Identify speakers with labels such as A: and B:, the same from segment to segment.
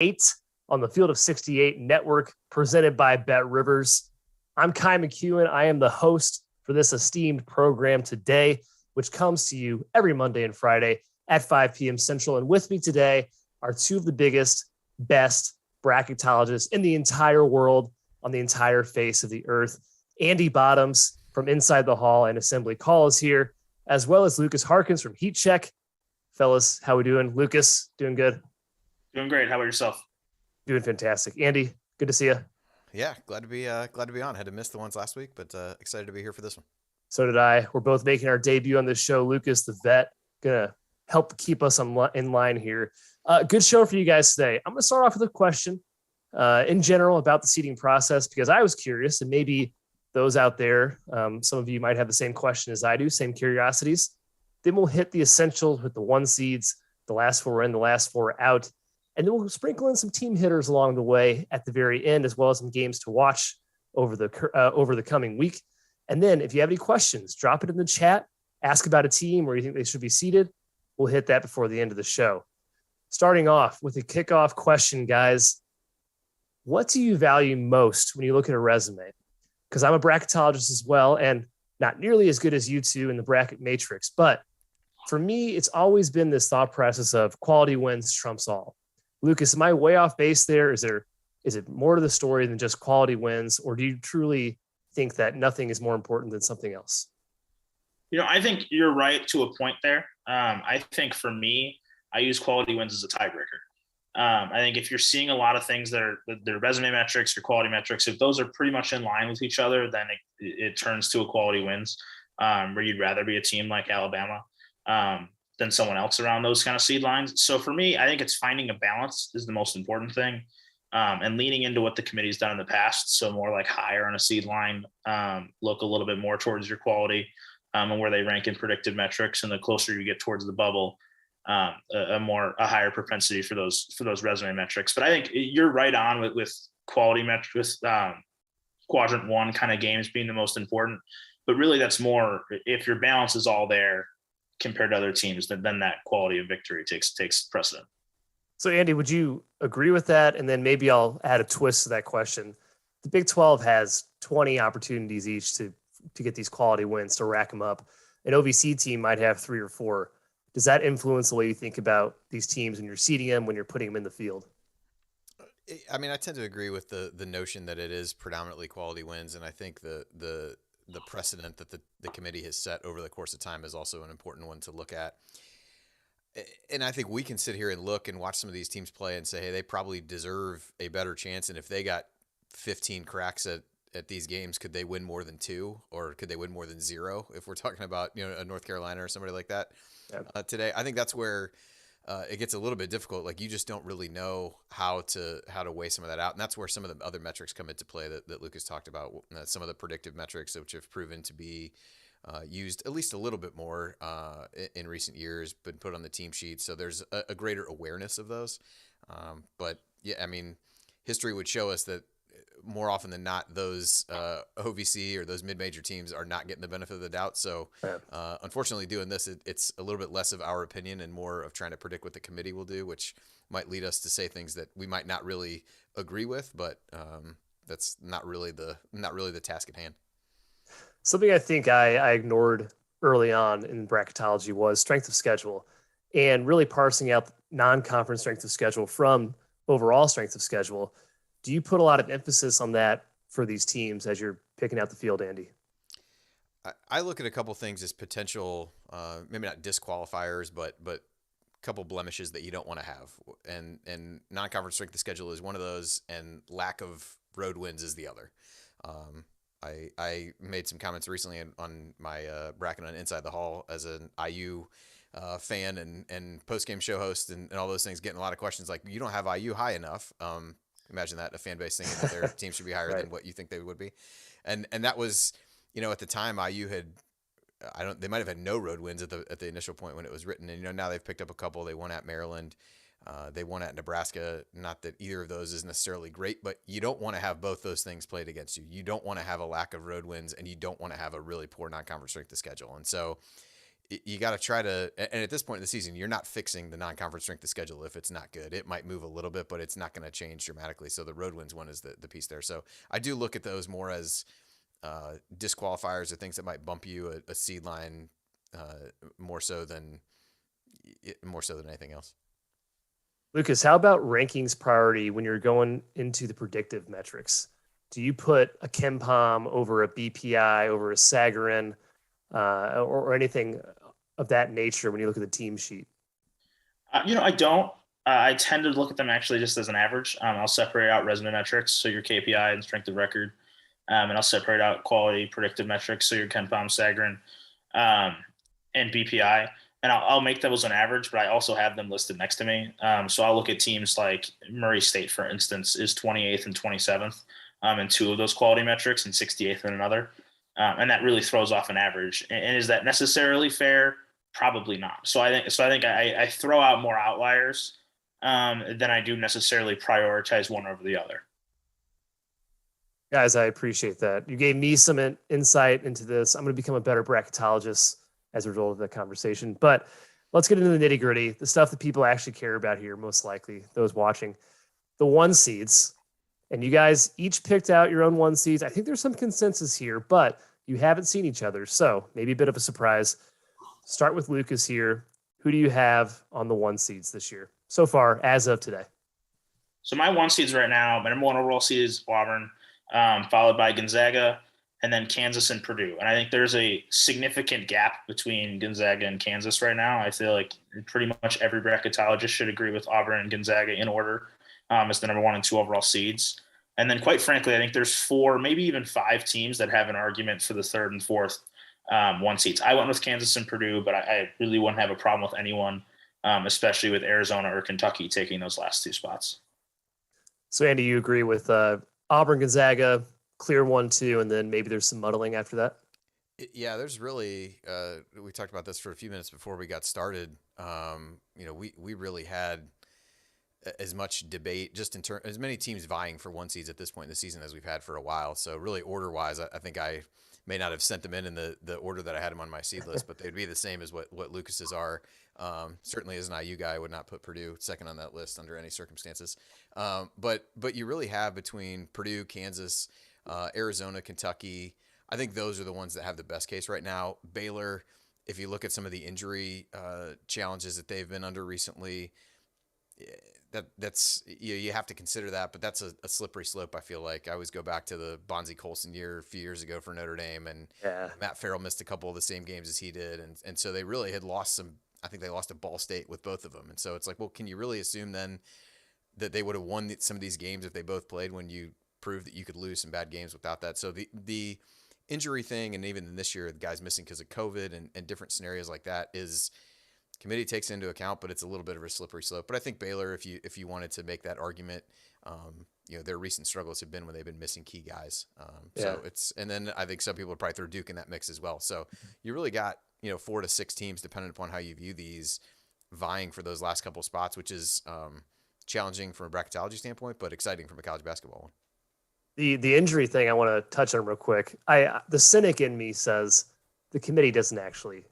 A: 8 on the Field of 68 Network, presented by Bet Rivers. I'm Kai McKeon. I am the host for this esteemed program today, which comes to you every Monday and Friday at 5 p.m. Central. And with me today are two of the biggest, best bracketologists in the entire world, on the entire face of the earth. Andy Bottoms from Inside the Hall and Assembly Call is here, as well as Lukas Harkins from Heat Check. Fellas, how we doing? Lukas, doing good?
B: Doing great. How about yourself?
A: Doing fantastic. Andy, good to see you.
C: Yeah, glad to be on. Had to miss the ones last week, but excited to be here for this one.
A: So did I. We're both making our debut on this show. Lukas, the vet, gonna help keep us in line here. Good show for you guys today. I'm gonna start off with a question in general about the seeding process, because I was curious, and maybe those out there, some of you might have the same question as I do, same curiosities. Then we'll hit the essentials with the 1 seeds, the last 4 in, the last 4 out. And then we'll sprinkle in some team hitters along the way at the very end, as well as some games to watch over the coming week. And then if you have any questions, drop it in the chat, ask about a team where you think they should be seated. We'll hit that before the end of the show. Starting off with a kickoff question, guys. What do you value most when you look at a resume? Because I'm a bracketologist as well, and not nearly as good as you two in the bracket matrix. But for me, it's always been this thought process of quality wins trumps all. Lukas, am I way off base there? Is it more to the story than just quality wins, or do you truly think that nothing is more important than something else?
B: I think you're right to a point there. I think for me, I use quality wins as a tiebreaker. I think if you're seeing a lot of things that are their resume metrics or quality metrics, if those are pretty much in line with each other, then it turns to a quality wins, where you'd rather be a team like Alabama than someone else around those kind of seed lines. So for me, I think it's finding a balance is the most important thing, and leaning into what the committee's done in the past. So more like higher on a seed line, look a little bit more towards your quality, and where they rank in predictive metrics. And the closer you get towards the bubble, a higher propensity for those resume metrics. But I think you're right on with quality metrics, with quadrant 1 kind of games being the most important. But really, that's more if your balance is all there compared to other teams, then that quality of victory takes precedent.
A: So, Andy, would you agree with that? And then maybe I'll add a twist to that question. The Big 12 has 20 opportunities each to get these quality wins, to rack them up. An OVC team might have 3 or 4. Does that influence the way you think about these teams when you're seeding them, when you're putting them in the field?
C: I mean, I tend to agree with the notion that it is predominantly quality wins, and I think the precedent that the committee has set over the course of time is also an important one to look at. And I think we can sit here and look and watch some of these teams play and say, hey, they probably deserve a better chance. And if they got 15 cracks at these games, could they win more than 2, or could they win more than 0? If we're talking about, a North Carolina or somebody like that today, I think that's where it gets a little bit difficult. Like, you just don't really know how to weigh some of that out. And that's where some of the other metrics come into play that Lukas talked about. Some of the predictive metrics, which have proven to be used at least a little bit more in recent years, been put on the team sheet. So there's a greater awareness of those. But yeah, I mean, history would show us that more often than not, those OVC or those mid-major teams are not getting the benefit of the doubt. So unfortunately, doing this, it's a little bit less of our opinion and more of trying to predict what the committee will do, which might lead us to say things that we might not really agree with, but that's not really the task at hand.
A: Something I think I ignored early on in bracketology was strength of schedule, and really parsing out non-conference strength of schedule from overall strength of schedule. Do you put a lot of emphasis on that for these teams as you're picking out the field, Andy?
C: I look at a couple things as potential, maybe not disqualifiers, but a couple blemishes that you don't want to have. And non-conference strength of schedule is one of those, and lack of road wins is the other. I made some comments recently on my bracket on Inside the Hall as an IU fan and post-game show host and all those things, getting a lot of questions like, you don't have IU high enough. Imagine that, a fan base thinking that their team should be higher than what you think they would be. And that was, at the time IU had, they might have had no road wins at the initial point when it was written. And, now they've picked up a couple. They won at Maryland. They won at Nebraska. Not that either of those is necessarily great, but you don't want to have both those things played against you. You don't want to have a lack of road wins, and you don't want to have a really poor non-conference strength of schedule. And so you got to try to, and at this point in the season, you're not fixing the non-conference strength of schedule if it's not good. It might move a little bit, but it's not going to change dramatically. So the road wins one is the piece there. So I do look at those more as disqualifiers or things that might bump you a seed line more so than anything else.
A: Lukas, how about rankings priority when you're going into the predictive metrics? Do you put a KenPom over a BPI over a Sagarin or anything of that nature when you look at the team sheet?
B: I don't. I tend to look at them actually just as an average. I'll separate out resume metrics, so your KPI and strength of record, and I'll separate out quality predictive metrics, so your KenPom, Sagarin, and BPI. And I'll make those an average, but I also have them listed next to me. So I'll look at teams like Murray State, for instance, is 28th and 27th in two of those quality metrics and 68th in another. And that really throws off an average. And is that necessarily fair? Probably not. So I think I throw out more outliers than I do necessarily prioritize one over the other.
A: Guys, I appreciate that. You gave me some insight into this. I'm going to become a better bracketologist as a result of that conversation. But let's get into the nitty gritty, the stuff that people actually care about here, most likely those watching. The 1 seeds. And you guys each picked out your own 1 seeds. I think there's some consensus here, but you haven't seen each other. So maybe a bit of a surprise. Start with Lukas here. Who do you have on the 1 seeds this year so far as of today?
B: So my 1 seeds right now, my number 1 overall seed is Auburn, followed by Gonzaga, and then Kansas and Purdue. And I think there's a significant gap between Gonzaga and Kansas right now. I feel like pretty much every bracketologist should agree with Auburn and Gonzaga in order as the number 1 and 2 overall seeds. And then quite frankly, I think there's 4, maybe even 5 teams that have an argument for the 3rd and 4th 1 seeds. I went with Kansas and Purdue, but I really wouldn't have a problem with anyone, especially with Arizona or Kentucky taking those last 2 spots.
A: So Andy, you agree with Auburn, Gonzaga, clear 1-2, and then maybe there's some muddling after that?
C: Yeah, there's really we talked about this for a few minutes before we got started. We really had as much debate just in terms as many teams vying for 1 seeds at this point in the season as we've had for a while. So really order wise, I think I may not have sent them in the order that I had them on my seed list, but they'd be the same as what Lucas's are. Certainly as an IU guy, I would not put Purdue second on that list under any circumstances. But you really have between Purdue, Kansas, Arizona, Kentucky. I think those are the ones that have the best case right now. Baylor, if you look at some of the injury challenges that they've been under recently, that's you have to consider that, but that's a slippery slope. I feel like I always go back to the Bonzie Colson year a few years ago for Notre Dame, and Matt Farrell missed a couple of the same games as he did, and so they really had lost some. I think they lost to Ball State with both of them, and so it's like, well, can you really assume then that they would have won some of these games if they both played when you proved that you could lose some bad games without that? So the injury thing, and even this year, the guys missing because of COVID and different scenarios like that is. Committee takes into account, but it's a little bit of a slippery slope. But I think Baylor, if you wanted to make that argument, their recent struggles have been when they've been missing key guys. So and then I think some people would probably throw Duke in that mix as well. So you really got 4 to 6 teams, depending upon how you view these, vying for those last couple of spots, which is challenging from a bracketology standpoint, but exciting from a college basketball one.
A: The injury thing I want to touch on real quick. The cynic in me says the committee doesn't actually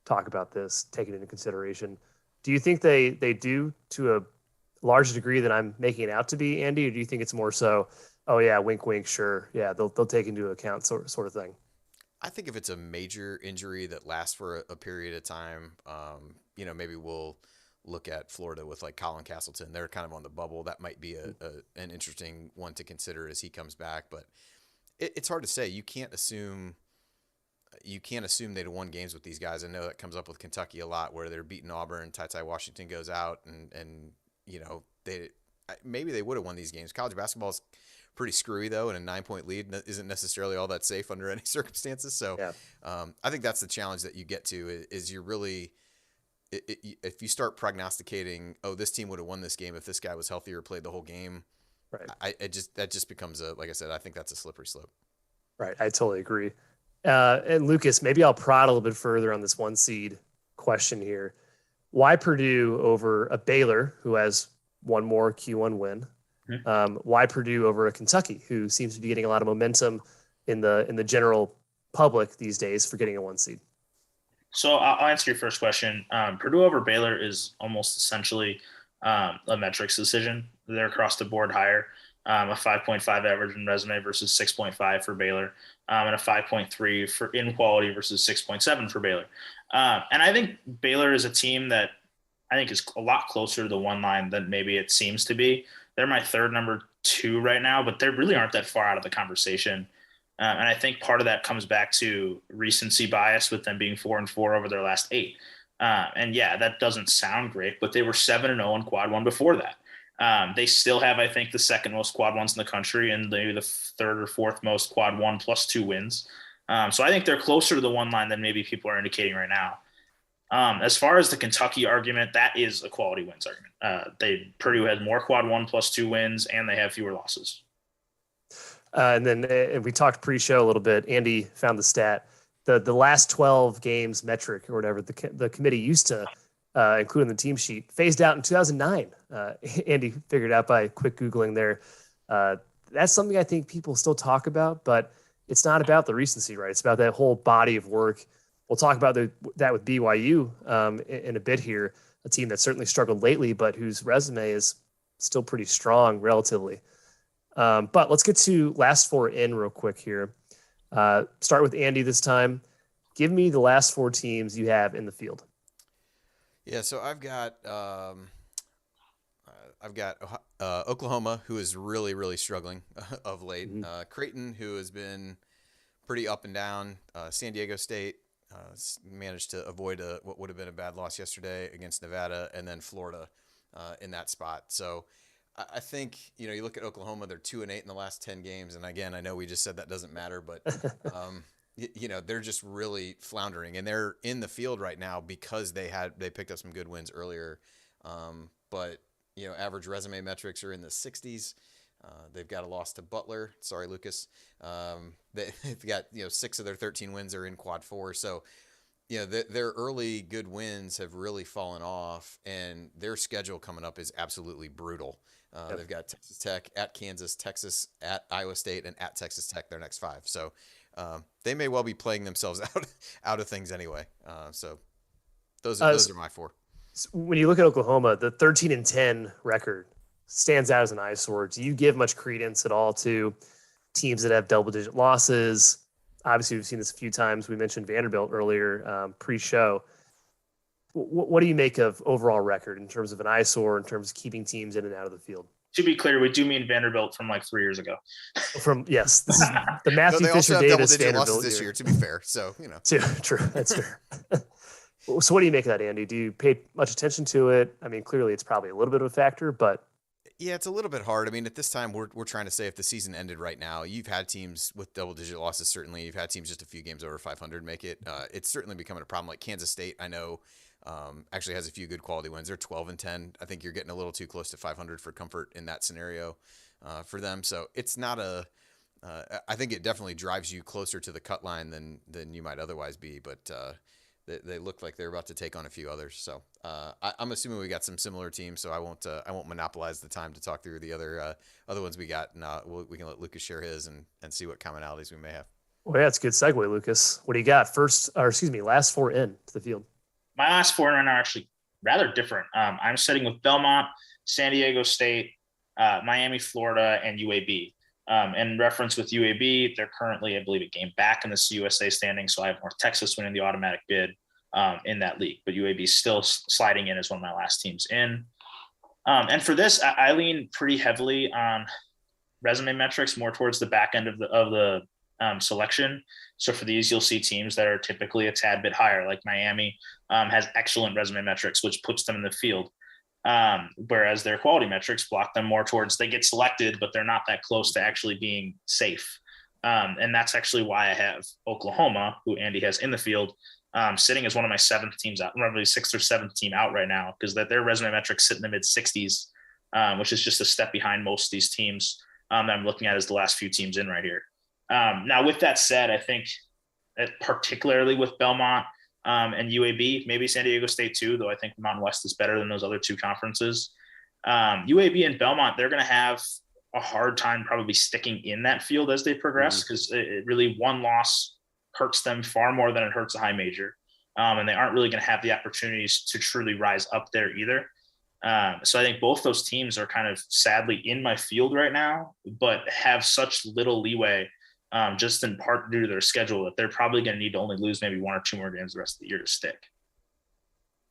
A: talk about this, take it into consideration. Do you think they do to a larger degree than I'm making it out to be, Andy, or do you think it's more so, oh yeah, wink, wink, sure, yeah, they'll take into account sort of thing?
C: I think if it's a major injury that lasts for a period of time, maybe we'll look at Florida with like Colin Castleton. They're kind of on the bubble. That might be an interesting one to consider as he comes back, but it's hard to say. You can't assume they'd won games with these guys. I know that comes up with Kentucky a lot, where they're beating Auburn, Ty Washington goes out, and maybe they would have won these games. College basketball is pretty screwy though, and a 9-point lead isn't necessarily all that safe under any circumstances. So I think that's the challenge that you get to is you're really if you start prognosticating, oh, this team would have won this game if this guy was healthy or played the whole game. Right. That just becomes like I said, I think that's a slippery slope.
A: Right. I totally agree. And Lukas, maybe I'll prod a little bit further on this 1 seed question here. Why Purdue over a Baylor who has one more Q1 win? Why Purdue over a Kentucky who seems to be getting a lot of momentum in the general public these days for getting a 1 seed?
B: So I'll answer your first question. Purdue over Baylor is almost essentially a metrics decision. They're across the board higher, a 5.5 average in resume versus 6.5 for Baylor, and a 5.3 for in quality versus 6.7 for Baylor. And I think Baylor is a team that I think is a lot closer to the one line than maybe it seems to be. They're my third number two right now, but they really aren't that far out of the conversation. And I think part of that comes back to recency bias with them being 4-4 over their last eight. And yeah, that doesn't sound great, but they were 7-0 in quad one before that. They still have, I think, the second most quad ones in the country and maybe the third or fourth most quad one plus two wins. So I think they're closer to the one line than maybe people are indicating right now. As far as the Kentucky argument, that is a quality wins argument. Purdue has more quad one plus two wins, and they have fewer losses.
A: And then we talked pre-show a little bit. Andy found the stat. The last 12 games metric or whatever the committee used to include in the team sheet phased out in 2009. Andy figured out by quick Googling there. That's something I think people still talk about, but it's not about the recency, right? It's about that whole body of work. We'll talk about that with BYU in a bit here, a team that certainly struggled lately, but whose resume is still pretty strong relatively. But let's get to last four in real quick here. Start with Andy this time. Give me the last four teams you have in the field.
C: Yeah, so I've got Oklahoma, who is really, really struggling of late.
A: Mm-hmm.
C: Creighton, who has been pretty up and down. San Diego State managed to avoid what would have been a bad loss yesterday against Nevada, and then Florida in that spot. So I think, you look at Oklahoma, they're 2-8 in the last 10 games. And again, I know we just said that doesn't matter, but they're just really floundering, and they're in the field right now because they picked up some good wins earlier. But average resume metrics are in the 60s. They've got a loss to Butler. Sorry, Lukas. They've got, 6 of their 13 wins are in quad four. So, their early good wins have really fallen off, and their schedule coming up is absolutely brutal.
A: Yep.
C: They've got Texas Tech, at Kansas, Texas, at Iowa State, and at Texas Tech their next 5. So they may well be playing themselves out of things anyway. So those are my 4.
A: When you look at Oklahoma, the 13-10 record stands out as an eyesore. Do you give much credence at all to teams that have double-digit losses? Obviously, we've seen this a few times. We mentioned Vanderbilt earlier, pre-show. What do you make of overall record in terms of an eyesore, in terms of keeping teams in and out of the field?
B: To be clear, we do mean Vanderbilt from like 3 years ago.
A: This is the Matthew
C: they
A: Fisher
C: also have
A: Davis
C: double-digit
A: Vanderbilt
C: losses this year, to be fair. So,
A: True. That's fair. So what do you make of that, Andy? Do you pay much attention to it? I mean, clearly it's probably a little bit of a factor, but.
C: Yeah, it's a little bit hard. I mean, at this time, we're trying to say if the season ended right now, you've had teams with double-digit losses, certainly. You've had teams just a few games over 500 make it. It's certainly becoming a problem. Like Kansas State, I know, actually has a few good quality wins. They're 12-10. I think you're getting a little too close to 500 for comfort in that scenario for them. So it's not I think it definitely drives you closer to the cut line than you might otherwise be. But they look like they're about to take on a few others. So I'm assuming we got some similar teams. So I won't monopolize the time to talk through the other ones we got. And we can let Lukas share his and see what commonalities we may have.
A: Well, yeah, it's a good segue, Lukas. What do you got? Last four in to the field.
B: My last 4 are actually rather different. I'm sitting with Belmont, San Diego State, Miami, Florida, and UAB. In reference with UAB, they're currently, I believe, a game back in the CUSA standing. So I have North Texas winning the automatic bid in that league. But UAB is still sliding in as one of my last teams in. And for this, I lean pretty heavily on resume metrics, more towards the back end of the selection. So for these, you'll see teams that are typically a tad bit higher, like Miami has excellent resume metrics, which puts them in the field. Whereas their quality metrics block them more towards they get selected, but they're not that close to actually being safe. And that's actually why I have Oklahoma, who Andy has in the field, sitting as one of my 7th teams out, probably 6th or 7th team out right now, because their resume metrics sit in the mid 60s, which is just a step behind most of these teams that I'm looking at as the last few teams in right here. Now, with that said, I think particularly with Belmont and UAB, maybe San Diego State too, though I think Mountain West is better than those other 2 conferences. UAB and Belmont, they're going to have a hard time probably sticking in that field as they progress, because it really, one loss hurts them far more than it hurts a high major. and they aren't really going to have the opportunities to truly rise up there either. So I think both those teams are kind of sadly in my field right now, but have such little leeway, just in part due to their schedule, that they're probably going to need to only lose maybe 1 or 2 more games the rest of the year to stick.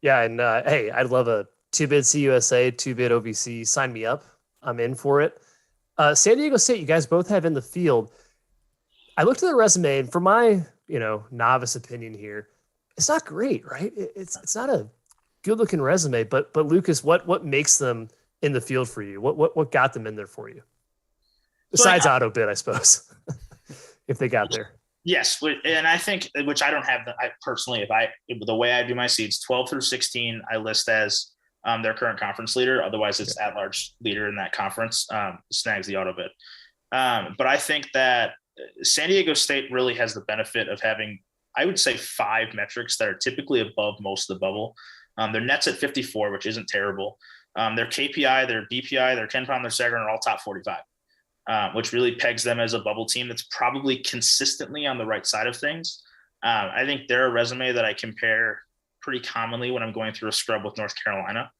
A: Yeah, and hey, I'd love a 2-bid CUSA, 2-bid OVC. Sign me up. I'm in for it. San Diego State, you guys both have in the field. I looked at the resume, and for my novice opinion here, it's not great, right? It's not a good looking resume. But Lucas, what makes them in the field for you? What got them in there for you? Besides auto bid, I suppose, if they got there.
B: Yes, and I think, which I don't have, I personally, the way I do my seeds, 12 through 16, I list as their current conference leader. Otherwise, it's at-large leader in that conference, snags the auto bid. But I think that San Diego State really has the benefit of having, I would say, 5 metrics that are typically above most of the bubble. Their nets at 54, which isn't terrible. Their KPI, their BPI, their 10-pound, their Sagarin are all top 45. Which really pegs them as a bubble team that's probably consistently on the right side of things. I think they're a resume that I compare pretty commonly when I'm going through a scrub with North Carolina.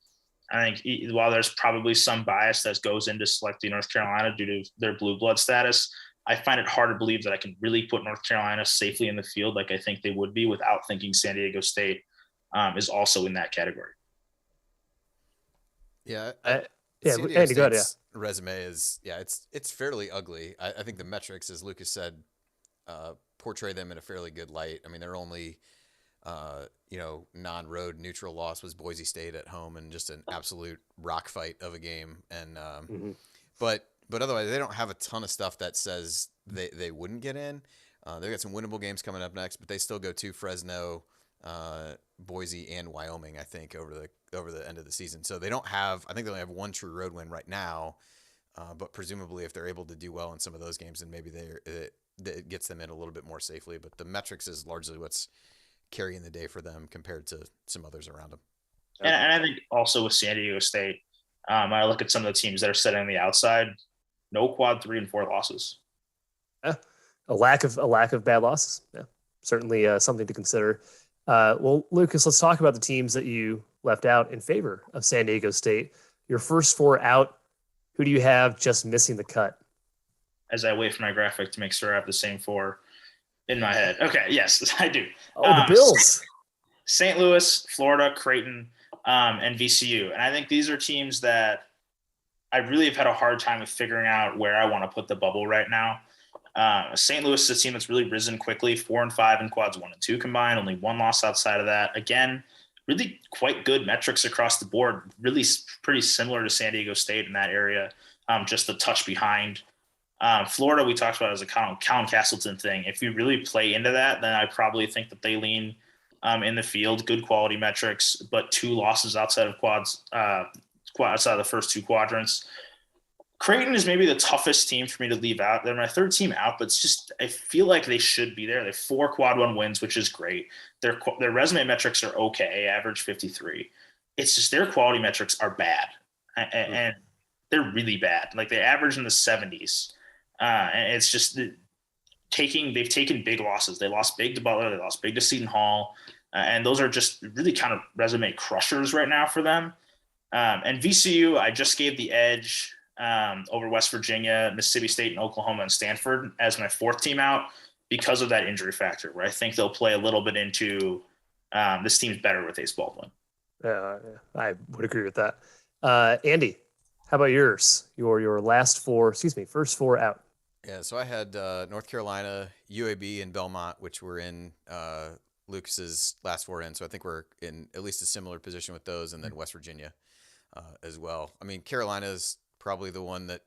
B: I think while there's probably some bias that goes into selecting North Carolina due to their blue blood status, I find it hard to believe that I can really put North Carolina safely in the field like I think they would be without thinking San Diego State is also in that category.
C: Yeah.
A: Andy, go ahead. Yeah.
C: Resume is it's fairly ugly. I think the metrics, as Lucas said, portray them in a fairly good light. I mean, their only non-road neutral loss was Boise State at home, and just an absolute rock fight of a game. And but otherwise, they don't have a ton of stuff that says they wouldn't get in. They've got some winnable games coming up next, but they still go to Fresno, Boise, and Wyoming, I think, over the end of the season. So they don't have, I think they only have 1 true road win right now, but presumably if they're able to do well in some of those games, then maybe it gets them in a little bit more safely. But the metrics is largely what's carrying the day for them compared to some others around them.
B: And I think also with San Diego State, I look at some of the teams that are sitting on the outside, no quad 3 and 4 losses.
A: Yeah. A lack of bad losses. Yeah, certainly something to consider. Well, Lucas, let's talk about the teams that you left out in favor of San Diego State. Your first 4 out, who do you have just missing the cut?
B: As I wait for my graphic to make sure I have the same 4 in my head. Okay, yes, I do.
A: Oh, the Bills.
B: St. Louis, Florida, Creighton, and VCU. And I think these are teams that I really have had a hard time with figuring out where I want to put the bubble right now. St. Louis is a team that's really risen quickly, 4 and 5 in quads 1 and 2 combined, only 1 loss outside of that. Again, really quite good metrics across the board, really pretty similar to San Diego State in that area, just a touch behind. Florida, we talked about as a Colin Castleton thing. If you really play into that, then I probably think that they lean in the field, good quality metrics, but 2 losses outside of outside of the first 2 quadrants. Creighton is maybe the toughest team for me to leave out. They're my 3rd team out, but it's just, I feel like they should be there. They have 4 quad 1 wins, which is great. Their resume metrics are okay, average 53. It's just their quality metrics are bad, and they're really bad. Like they average in the 70s, and it's just they've taken big losses. They lost big to Butler, they lost big to Seton Hall, and those are just really kind of resume crushers right now for them. And VCU, I just gave the edge over West Virginia, Mississippi State, and Oklahoma and Stanford as my 4th team out because of that injury factor, where I think they'll play a little bit into this team's better with Ace Baldwin.
A: I would agree with that. Andy, how about yours? Your first 4 out.
C: Yeah, so I had North Carolina, UAB, and Belmont, which were in Lucas's last 4 in. So I think we're in at least a similar position with those, and then West Virginia as well. I mean, Carolina's probably the one that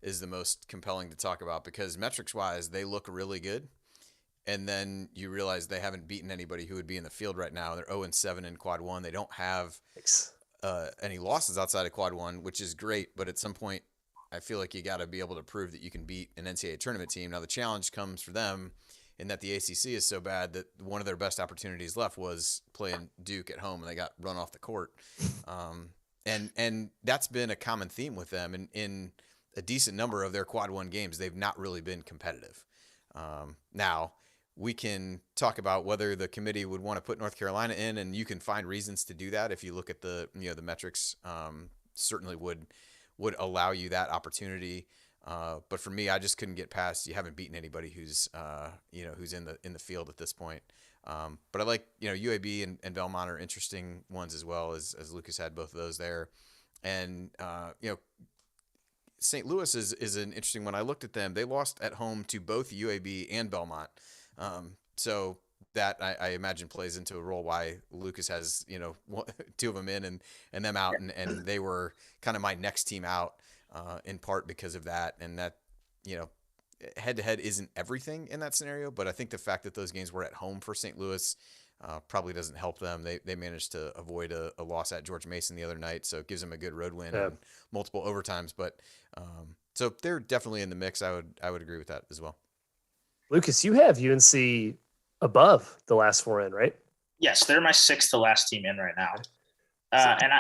C: is the most compelling to talk about because metrics-wise, they look really good. And then you realize they haven't beaten anybody who would be in the field right now. They're 0-7 in quad 1. They don't have any losses outside of quad 1, which is great. But at some point, I feel like you got to be able to prove that you can beat an NCAA tournament team. Now, the challenge comes for them in that the ACC is so bad that one of their best opportunities left was playing Duke at home, and they got run off the court. And that's been a common theme with them. And in a decent number of their quad 1 games, they've not really been competitive. Now, we can talk about whether the committee would want to put North Carolina in, and you can find reasons to do that if you look at the metrics. Certainly would allow you that opportunity. But for me, I just couldn't get past. You haven't beaten anybody who's who's in the field at this point. But I like UAB and Belmont are interesting ones as well, as Lukas had both of those there, and St. Louis is an interesting one. I looked at them; they lost at home to both UAB and Belmont. So that I imagine plays into a role why Lukas has, two of them in and them out. And they were kind of my next team out, in part because of that. And that, head to head isn't everything in that scenario, but I think the fact that those games were at home for St. Louis, probably doesn't help them. They managed to avoid a loss at George Mason the other night. So it gives them a good road win and multiple overtimes, but, so they're definitely in the mix. I would agree with that as well.
A: Lukas, you have UNC above the last four in, right?
B: Yes, they're my sixth to last team in right now.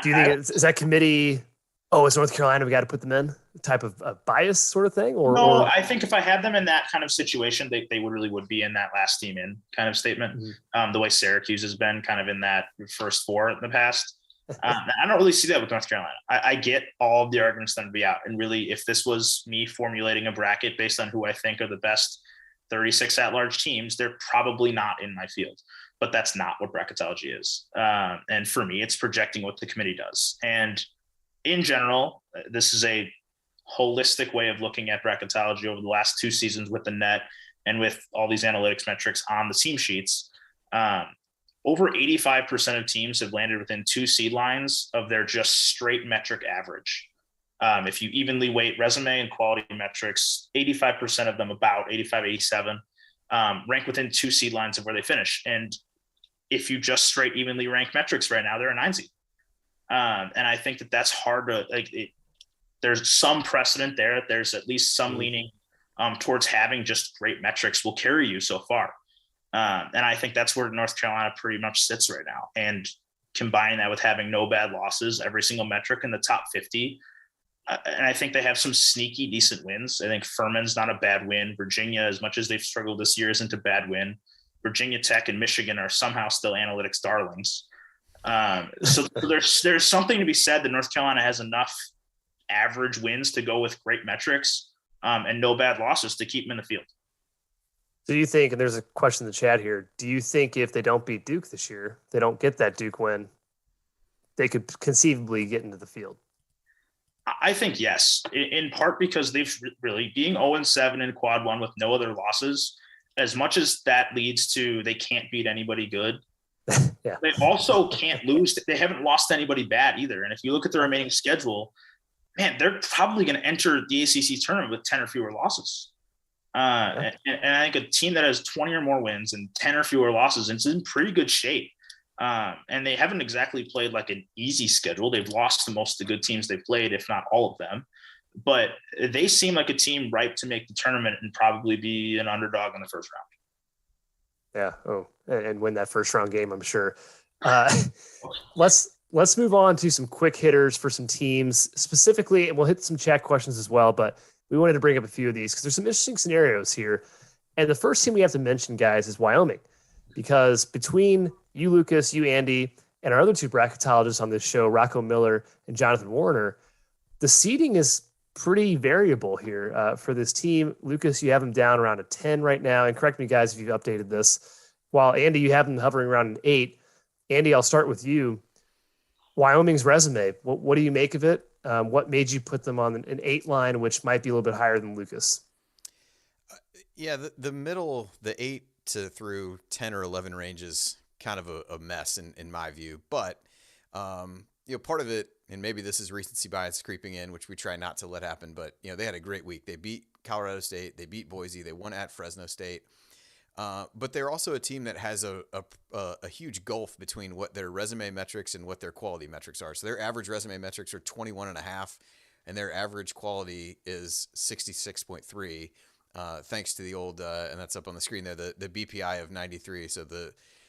A: Do you think is that committee? Oh, it's North Carolina. We got to put them in type of bias sort of thing, or
B: no?
A: Or...
B: I think if I had them in that kind of situation, they would be in that last team in kind of statement. Mm-hmm. The way Syracuse has been kind of in that first four in the past. I don't really see that with North Carolina. I get all of the arguments that would be out, and really, if this was me formulating a bracket based on who I think are the best 36 at-large teams, they're probably not in my field, but that's not what bracketology is. And for me, it's projecting what the committee does. And in general, this is a holistic way of looking at bracketology over the last two seasons with the net and with all these analytics metrics on the team sheets. Over 85% of teams have landed within two seed lines of their just straight metric average. If you evenly weight resume and quality metrics, 85% of them, about 85, 87, rank within two seed lines of where they finish. And if you just straight evenly rank metrics right now, they're a 9 seed. And I think that's hard to there's some precedent there. There's at least some leaning towards having just great metrics will carry you so far. And I think that's where North Carolina pretty much sits right now. And combining that with having no bad losses, every single metric in the top 50, and I think they have some sneaky decent wins. I think Furman's not a bad win. Virginia, as much as they've struggled this year, isn't a bad win. Virginia Tech and Michigan are somehow still analytics darlings. So there's something to be said that North Carolina has enough average wins to go with great metrics and no bad losses to keep them in the field.
A: Do you think, and there's a question in the chat here, do you think if they don't beat Duke this year, they don't get that Duke win, they could conceivably get into the field?
B: I think yes, in part because they've really being 0-7 in quad one with no other losses, as much as that leads to they can't beat anybody good.
A: Yeah.
B: They also can't lose. They haven't lost anybody bad either. And if you look at the remaining schedule, man, they're probably going to enter the ACC tournament with 10 or fewer losses. And I think a team that has 20 or more wins and 10 or fewer losses is in pretty good shape. And they haven't exactly played like an easy schedule. They've lost to most of the good teams they've played, if not all of them. But they seem like a team ripe to make the tournament and probably be an underdog in the first round.
A: Yeah. Oh, and win that first round game, I'm sure. Let's move on to some quick hitters for some teams specifically, and we'll hit some chat questions as well. But we wanted to bring up a few of these because there's some interesting scenarios here. And the first team we have to mention, guys, is Wyoming, because between you, Lukas, you, Andy, and our other two bracketologists on this show, Rocco Miller and Jonathan Warner, the seeding is pretty variable here for this team. Lukas, you have them down around a 10 right now. And correct me, guys, if you've updated this. While Andy, you have them hovering around an 8. Andy, I'll start with you. Wyoming's resume, what do you make of it? What made you put them on an 8 line, which might be a little bit higher than Lukas?
C: Yeah, the middle, the 8 through 10 or 11 range is kind of a mess in my view. But, part of it, and maybe this is recency bias creeping in, which we try not to let happen, but, they had a great week. They beat Colorado State. They beat Boise. They won at Fresno State. But they're also a team that has a huge gulf between what their resume metrics and what their quality metrics are. So their average resume metrics are 21.5, and their average quality is 66.3. Thanks to the old, and that's up on the screen there, the BPI of 93. So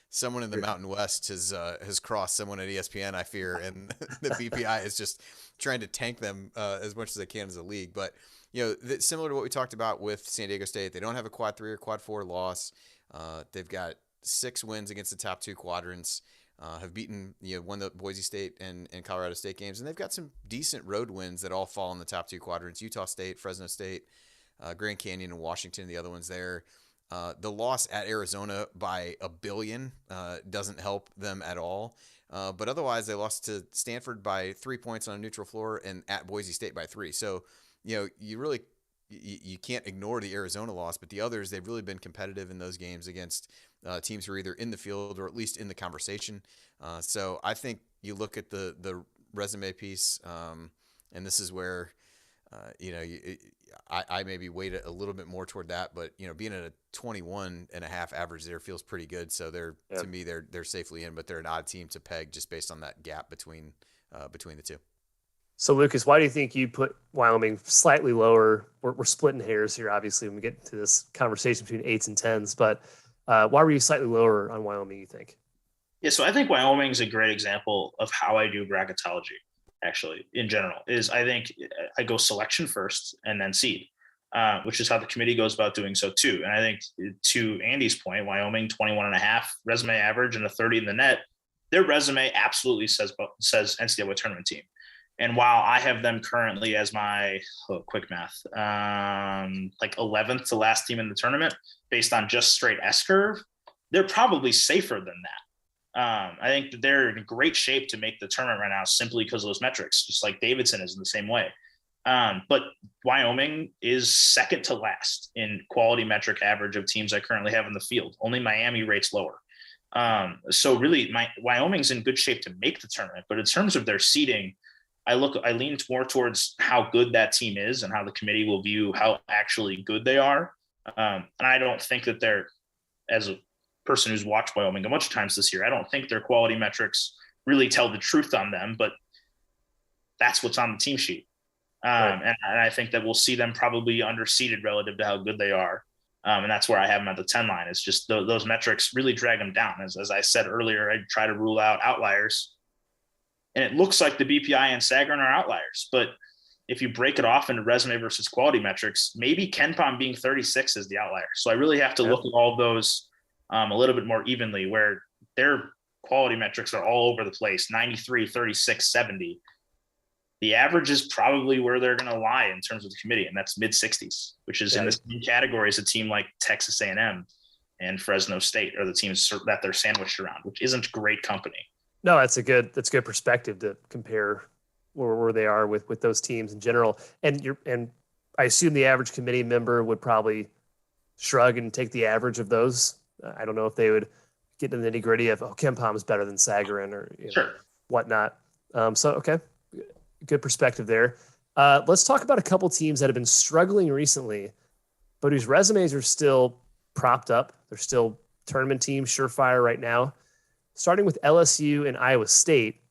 C: someone in the Mountain West has crossed someone at ESPN, I fear, and the BPI is just trying to tank them as much as they can as a league. But similar to what we talked about with San Diego State, they don't have a quad 3 or quad 4 loss. They've got 6 wins against the top 2 quadrants. Have beaten, won the Boise State and Colorado State games, and they've got some decent road wins that all fall in the top 2 quadrants. Utah State, Fresno State, Grand Canyon, and Washington, the other ones there. The loss at Arizona by a billion doesn't help them at all. But otherwise, they lost to Stanford by 3 points on a neutral floor and at Boise State by 3. So, you really you can't ignore the Arizona loss, but the others, they've really been competitive in those games against teams who are either in the field or at least in the conversation. So I think you look at the resume piece, and this is where, I maybe weight it a little bit more toward that, but being at a 21.5 average there feels pretty good. So to me, they're safely in, but they're an odd team to peg just based on that gap between the two.
A: So, Lucas, why do you think you put Wyoming slightly lower? We're splitting hairs here, obviously, when we get to this conversation between 8s and 10s, but why were you slightly lower on Wyoming, you think?
B: Yeah, so I think Wyoming's a great example of how I do bracketology, actually, in general. Is I think I go selection first and then seed, which is how the committee goes about doing so too. And I think, to Andy's point, Wyoming 21.5 resume average and a 30 in the net, their resume absolutely says NCAA tournament team. And while I have them currently as my quick math, like 11th to last team in the tournament based on just straight S curve, they're probably safer than that. I think that they're in great shape to make the tournament right now simply because of those metrics, just like Davidson is in the same way. But Wyoming is second to last in quality metric average of teams I currently have in the field. Only Miami rates lower. So really, Wyoming's in good shape to make the tournament. But in terms of their seeding, I lean more towards how good that team is and how the committee will view how actually good they are. And I don't think that they're, as a person who's watched Wyoming a bunch of times this year, I don't think their quality metrics really tell the truth on them, but that's what's on the team sheet. Right. And I think that we'll see them probably underseeded relative to how good they are. And that's where I have them at the 10 line. It's just those metrics really drag them down. As I said earlier, I try to rule out outliers. And it looks like the BPI and Sagarin are outliers. But if you break it off into resume versus quality metrics, maybe KenPom being 36 is the outlier. So I really have to look at all those a little bit more evenly, where their quality metrics are all over the place, 93, 36, 70. The average is probably where they're going to lie in terms of the committee, and that's mid-60s, which is in the same category as a team like Texas A&M and Fresno State, are the teams that they're sandwiched around, which isn't great company.
A: No, that's good perspective to compare where they are with those teams in general. And I assume the average committee member would probably shrug and take the average of those. I don't know if they would get into the nitty gritty of, KenPom is better than Sagarin or whatnot. So, okay, good perspective there. Let's talk about a couple teams that have been struggling recently, but whose resumes are still propped up. They're still tournament teams, surefire right now. Starting with LSU and Iowa State.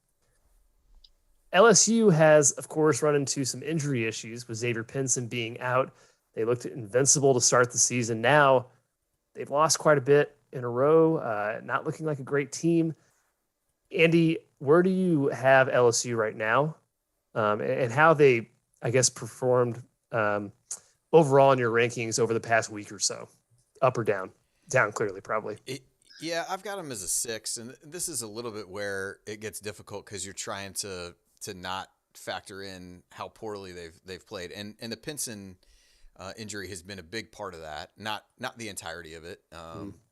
A: LSU has, of course, run into some injury issues with Xavier Pinson being out. They looked invincible to start the season. Now they've lost quite a bit in a row, not looking like a great team. Andy, where do you have LSU right now, and how they, I guess, performed overall in your rankings over the past week or so? Up or down? Down, clearly, probably.
C: Yeah, I've got them as a 6, and this is a little bit where it gets difficult because you're trying to not factor in how poorly they've played, and the Pinson injury has been a big part of that. Not the entirety of it,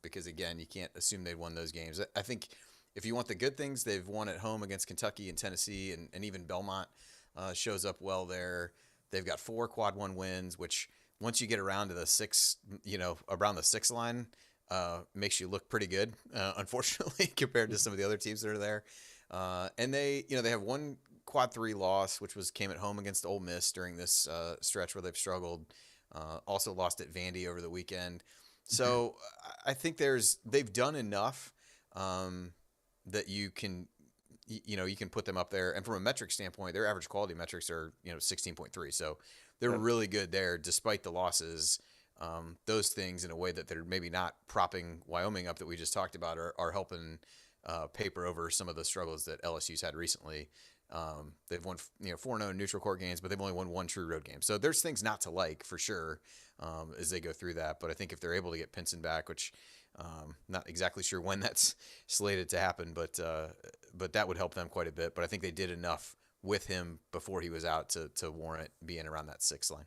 C: because again, you can't assume they won those games. I think if you want the good things, they've won at home against Kentucky and Tennessee, and even Belmont shows up well there. They've got 4 quad 1 wins, which once you get around to the 6, around the 6 line, makes you look pretty good, unfortunately, compared to some of the other teams that are there. And they have 1 quad 3 loss, which came at home against Ole Miss during this stretch where they've struggled. Also lost at Vandy over the weekend. So I think they've done enough that you can put them up there. And from a metric standpoint, their average quality metrics are 16.3. So they're really good there despite the losses. Those things, in a way that they're maybe not propping Wyoming up that we just talked about, are helping paper over some of the struggles that LSU's had recently. They've won 4-0 neutral court games, but they've only won 1 true road game. So there's things not to like for sure as they go through that. But I think if they're able to get Pinson back, which Not exactly sure when that's slated to happen, but that would help them quite a bit. But I think they did enough with him before he was out to warrant being around that 6th line.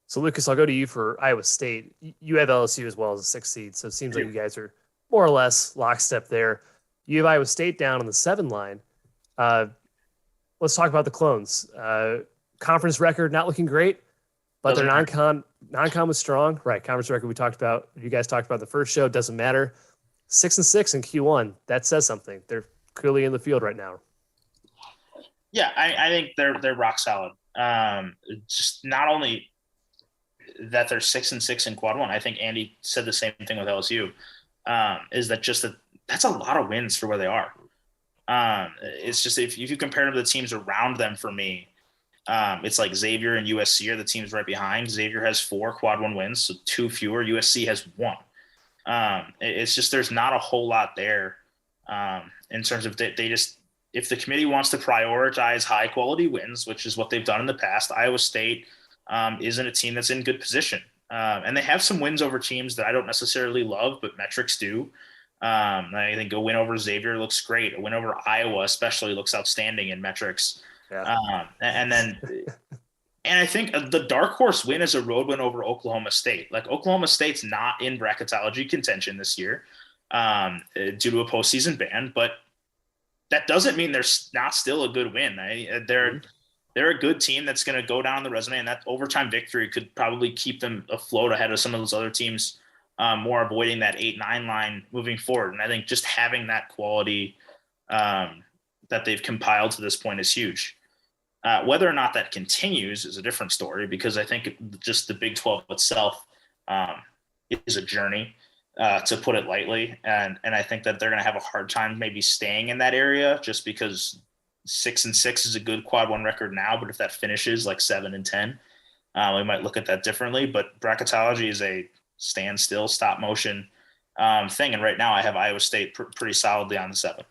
A: So, Lucas, I'll go to you for Iowa State. You have LSU as well as a 6th seed, so it seems like you guys are more or less lockstep there. You have Iowa State down on the 7 line. Let's talk about the Clones. Conference record not looking great, but their non-con was strong. Right, conference record we talked about. You guys talked about the first show. Doesn't matter. 6-6 in Q1. That says something. They're clearly in the field right now.
B: Yeah, I think they're rock solid. Just not only that they're 6-6 in quad one. I think Andy said the same thing with LSU. Is that just that's a lot of wins for where they are. It's just if you compare them to the teams around them, for me, it's like Xavier and USC are the teams right behind. Xavier has 4 quad one wins, so 2 fewer. USC has 1. It's just there's not a whole lot there in terms of they just, if the committee wants to prioritize high quality wins, which is what they've done in the past, Iowa State isn't a team that's in good position. And they have some wins over teams that I don't necessarily love, but metrics do. I think a win over Xavier looks great. A win over Iowa especially looks outstanding in metrics.
A: Yeah.
B: And I think the dark horse win is a road win over Oklahoma State. Like, Oklahoma State's not in bracketology contention this year due to a postseason ban, but that doesn't mean they're not still a good win. They're a good team that's going to go down the resume, and that overtime victory could probably keep them afloat ahead of some of those other teams, more avoiding that 8-9 line moving forward. And I think just having that quality that they've compiled to this point is huge. Whether or not that continues is a different story, because I think just the Big 12 itself is a journey, to put it lightly. And I think that they're going to have a hard time maybe staying in that area, just because 6-6 is a good quad one record now. But if that finishes like 7-10, we might look at that differently. But bracketology is a standstill, stop motion thing. And right now I have Iowa State pretty solidly on the 7.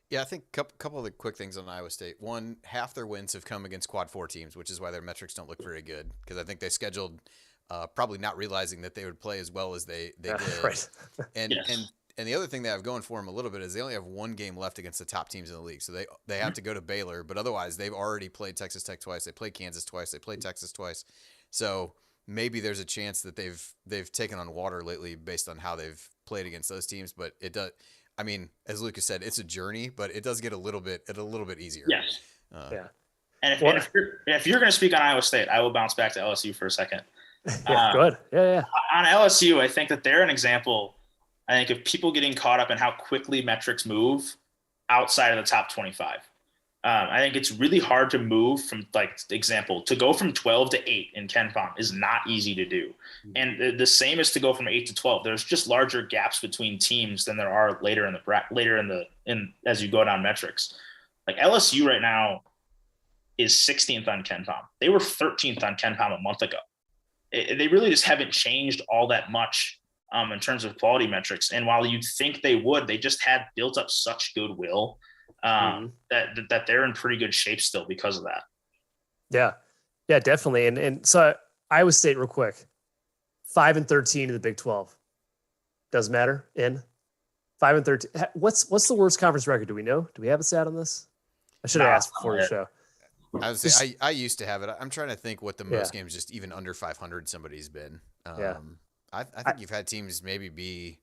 C: Yeah, I think a couple of the quick things on Iowa State. One, half their wins have come against quad 4 teams, which is why their metrics don't look very good, because I think they scheduled probably not realizing that they would play as well as they did.
A: Right.
C: And the other thing they have going for them a little bit is they only have 1 game left against the top teams in the league. So they have to go to Baylor, but otherwise they've already played Texas Tech twice. They played Kansas twice. They played Texas twice. So maybe there's a chance that they've taken on water lately based on how they've played against those teams. But it does. I mean, as Lucas said, it's a journey, but it does get a little bit easier.
B: Yes.
A: Yeah.
B: And if you're going to speak on Iowa State, I will bounce back to LSU for a second.
A: Yeah, good. Yeah.
B: On LSU, I think that they're an example. I think of people getting caught up in how quickly metrics move outside of the top 25. I think it's really hard to move from, like, example, to go from 12 to 8 in KenPom is not easy to do. And the same is to go from 8 to 12. There's just larger gaps between teams than there are later as you go down metrics. Like, LSU right now is 16th on KenPom. They were 13th on KenPom a month ago. They really just haven't changed all that much in terms of quality metrics. And while you'd think they would, they just had built up such goodwill that they're in pretty good shape still because of that.
A: Yeah, definitely. And so Iowa State, real quick, 5-13 in the Big 12. Doesn't matter. In 5-13. What's the worst conference record? Do we know? Do we have a stat on this? I should have asked before the show.
C: I would say I used to have it. I'm trying to think what the most games just even under 500 somebody's been. I think you've had teams maybe be.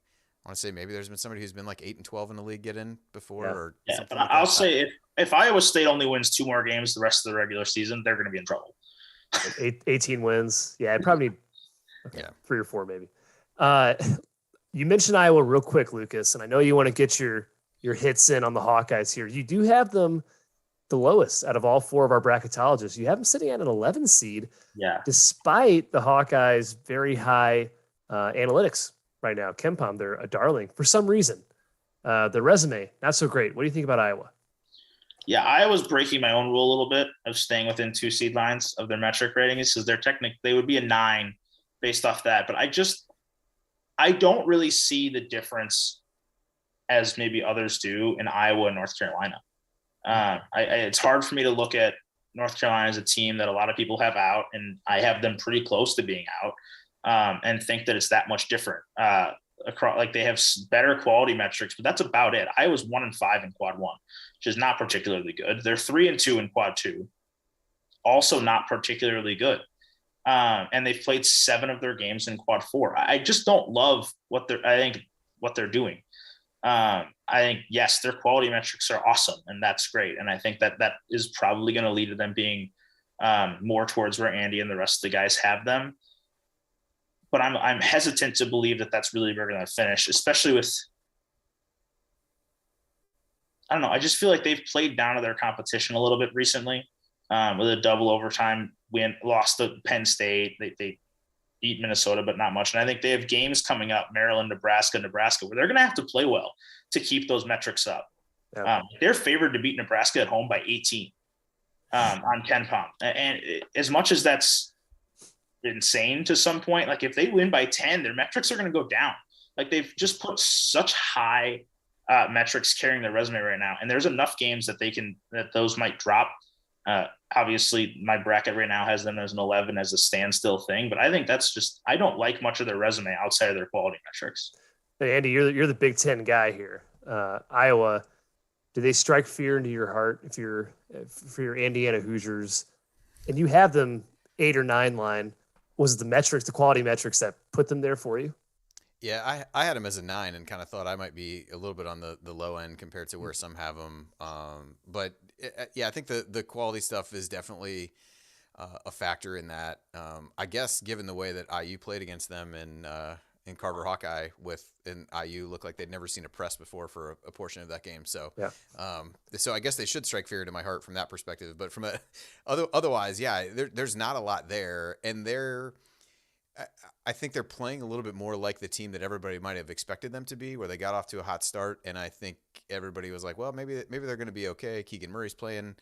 C: I want to say maybe there's been somebody who's been like 8-12 in the league get in before. Or something like
B: I'll say if Iowa State only wins 2 more games the rest of the regular season, they're going to be in trouble.
A: 18 wins. Yeah, I'd probably need 3 or 4 maybe. You mentioned Iowa real quick, Lucas, and I know you want to get your hits in on the Hawkeyes here. You do have them the lowest out of all 4 of our bracketologists. You have them sitting at an 11 seed, despite the Hawkeyes' very high analytics right now. KenPom, they're a darling for some reason. The resume, not so great. What do you think about Iowa?
B: Yeah, Iowa's breaking my own rule a little bit of staying within 2 seed lines of their metric ratings, because they would be a 9 based off that. But I don't really see the difference as maybe others do in Iowa and North Carolina. It's hard for me to look at North Carolina as a team that a lot of people have out, and I have them pretty close to being out, and think that it's that much different. across, like they have better quality metrics, but that's about it. I was 1-5 in quad one, which is not particularly good. They're 3-2 in quad two, also not particularly good. And they've played 7 of their games in quad four. I just don't love what they're doing. I think, yes, their quality metrics are awesome, and that's great. And I think that is probably going to lead to them being more towards where Andy and the rest of the guys have them. But I'm hesitant to believe that that's really where they're going to finish, especially with, I don't know. I just feel like they've played down to their competition a little bit recently with a double overtime win, lost to Penn State. They beat Minnesota, but not much. And I think they have games coming up, Maryland, Nebraska, where they're going to have to play well to keep those metrics up. Yeah. They're favored to beat Nebraska at home by 18 on Ken Pom. And as much as that's insane to some point, like if they win by 10, their metrics are going to go down. Like they've just put such high metrics carrying their resume right now. And there's enough games that those might drop. Obviously my bracket right now has them as an 11 as a standstill thing, but I think that's just, I don't like much of their resume outside of their quality metrics.
A: Hey, Andy, you're the Big Ten guy here. Iowa, do they strike fear into your heart for your Indiana Hoosiers, and you have them 8 or 9 line? Was it the quality metrics that put them there for you?
C: Yeah, I had them as a 9 and kind of thought I might be a little bit on the low end compared to where some have them. But I think the quality stuff is definitely a factor in that. I guess given the way that IU played against them in Carver Hawkeye and IU looked like they'd never seen a press before for a portion of that game. So, yeah. So I guess they should strike fear into my heart from that perspective. But from otherwise, yeah, there's not a lot there, and I think they're playing a little bit more like the team that everybody might have expected them to be, where they got off to a hot start, and I think everybody was like, well, maybe they're going to be okay. Keegan Murray's playing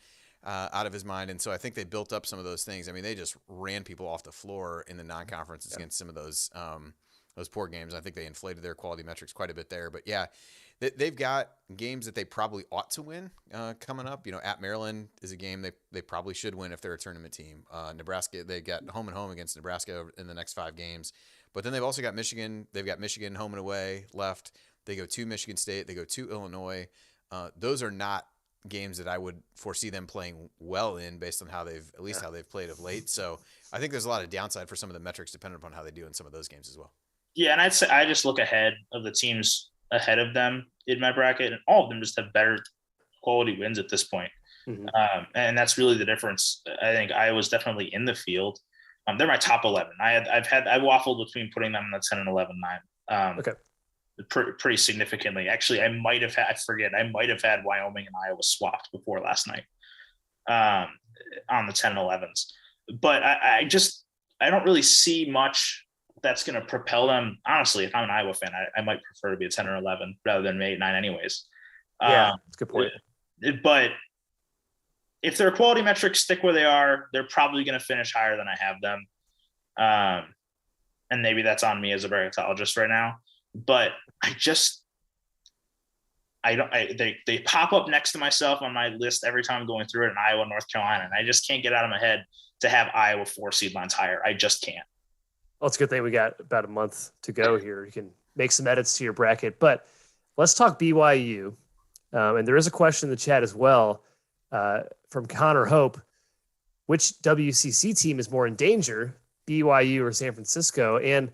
C: out of his mind, and so I think they built up some of those things. I mean, they just ran people off the floor in the non-conferences against some of those poor games. I think they inflated their quality metrics quite a bit there. But yeah, they've got games that they probably ought to win coming up. At Maryland is a game they probably should win if they're a tournament team. Nebraska, they got home and home against Nebraska in the next 5 games. But then they've also got Michigan. They've got Michigan home and away left. They go to Michigan State. They go to Illinois. Those are not games that I would foresee them playing well in based on how they've played of late. So I think there's a lot of downside for some of the metrics depending upon how they do in some of those games as well.
B: Yeah, and I'd say I just look ahead of the teams ahead of them in my bracket, and all of them just have better quality wins at this point. Mm-hmm. And that's really the difference. I think Iowa's definitely in the field. They're my top 11. I waffled between putting them in the 10 and 11 9. Okay. Pretty significantly. Actually, I might have had Wyoming and Iowa swapped before last night on the 10 and 11s. But I don't really see much that's going to propel them. Honestly, if I'm an Iowa fan, I might prefer to be a 10 or 11 rather than 8, 9 anyways.
A: Yeah, that's a good point.
B: But if their quality metrics stick where they are, they're probably going to finish higher than I have them. And maybe that's on me as a bracketologist right now. But they pop up next to myself on my list every time I'm going through it in Iowa, North Carolina. And I just can't get out of my head to have Iowa 4 seed lines higher. I just can't.
A: Well, it's a good thing we got about a month to go here. You can make some edits to your bracket, but let's talk BYU. And there is a question in the chat as well from Connor Hope. Which WCC team is more in danger, BYU or San Francisco? And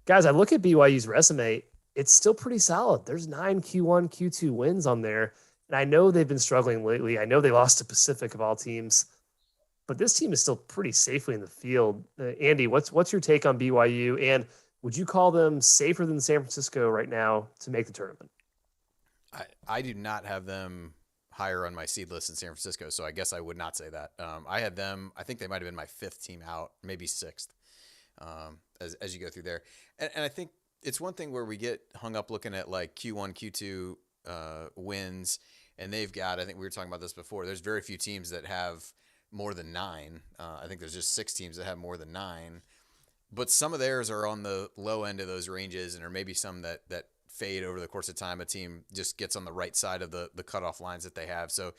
A: guys, I look at BYU's resume. It's still pretty solid. There's 9 Q1, Q2 wins on there. And I know they've been struggling lately. I know they lost to Pacific of all teams. But this team is still pretty safely in the field. Andy, what's your take on BYU? And would you call them safer than San Francisco right now to make the tournament?
C: I do not have them higher on my seed list in San Francisco, so I guess I would not say that. I had them, I think they might have been my 5th team out, maybe 6th, as you go through there. And I think it's one thing where we get hung up looking at like Q1, Q2 wins, and they've got, I think we were talking about this before, there's very few teams that have more than 9. I think there's just 6 teams that have more than 9, but some of theirs are on the low end of those ranges, and or maybe some that fade over the course of time. A team just gets on the right side of the cutoff lines that they have. So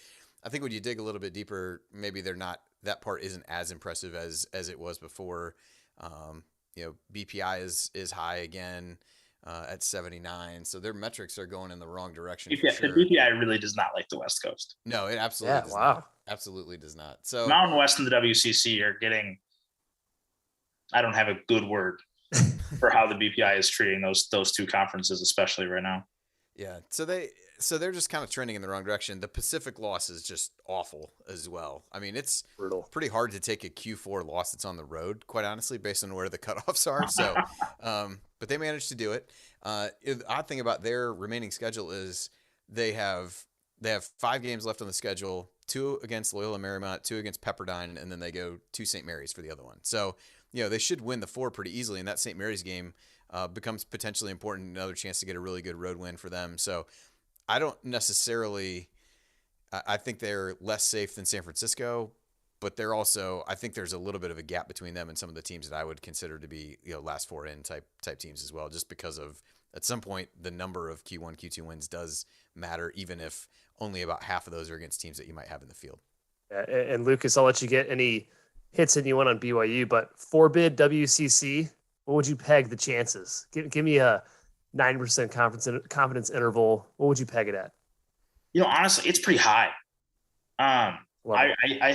C: I think when you dig a little bit deeper, maybe that part isn't as impressive as it was before. BPI is high again. at 79. So their metrics are going in the wrong direction for
B: The
C: sure.
B: BPI really does not like the West Coast.
C: No, it absolutely does not. Absolutely does not. So
B: Mountain West and the WCC are getting. I don't have a good word for how the BPI is treating those two conferences, especially right now.
C: Yeah, so they're just kind of trending in the wrong direction. The Pacific loss is just awful as well. I mean, it's
A: brutal.
C: Pretty hard to take a Q4 loss that's on the road, quite honestly, based on where the cutoffs are. So, but they managed to do it. The odd thing about their remaining schedule is they have 5 games left on the schedule: 2 against Loyola Marymount, 2 against Pepperdine, and then they go to St. Mary's for the other one. So, they should win the 4 pretty easily, and that St. Mary's game becomes potentially important, another chance to get a really good road win for them. So I don't necessarily – I think they're less safe than San Francisco, but they're also – I think there's a little bit of a gap between them and some of the teams that I would consider to be last 4 in type teams as well, just because of at some point the number of Q1, Q2 wins does matter, even if only about half of those are against teams that you might have in the field.
A: Yeah, and Lukas, I'll let you get any hits that you want on BYU, but forbid WCC – what would you peg the chances? Give me a 9% confidence interval. What would you peg it at?
B: Honestly, it's pretty high. I